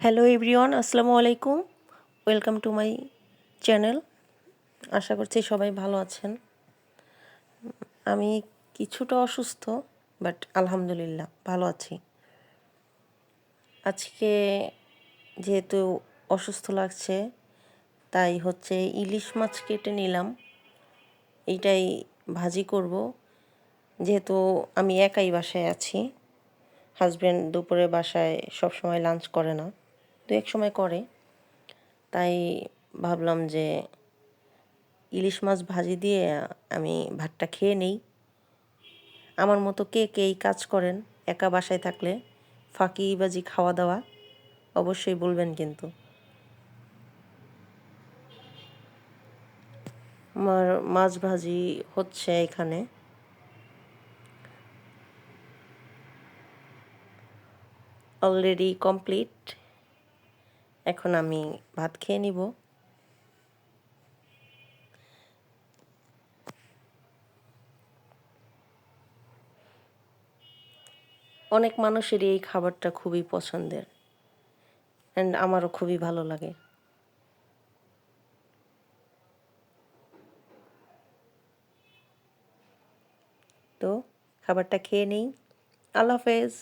Hello everyone, আসসালামু আলাইকুম। Welcome to my channel. আশা করছি সবাই ভালো আছেন। আমি কিছুটা অসুস্থ, বাট আলহামদুলিল্লাহ ভালো আছি। আজকে যেহেতু অসুস্থ লাগছে, তাই হচ্ছে ইলিশ মাছ কেটে নিলাম। এইটাই ভাজি করব। যেহেতু আমি একাই বাসায় আছি, হাজব্যান্ড দুপুরে বাসায় সবসময় লাঞ্চ করে না, দু এক সময় করে। তাই ভাবলাম যে ইলিশ মাছ ভাজি দিয়ে আমি ভাতটা খেয়ে নেই। আমার মতো কে কে এই কাজ করেন একা বাসায় থাকলে? ফাঁকিবাজি খাওয়া দাওয়া অবশ্যই বলবেন কিন্তু। আমার মাছ ভাজি হচ্ছে এখানে। Already complete. এখন আমি ভাত খেয়ে নিব। অনেক মানুষেরই এই খাবারটা খুবই পছন্দের, অ্যান্ড আমারও খুবই ভালো লাগে। তো খাবারটা খেয়ে নেই। আল্লাহ হাফেজ।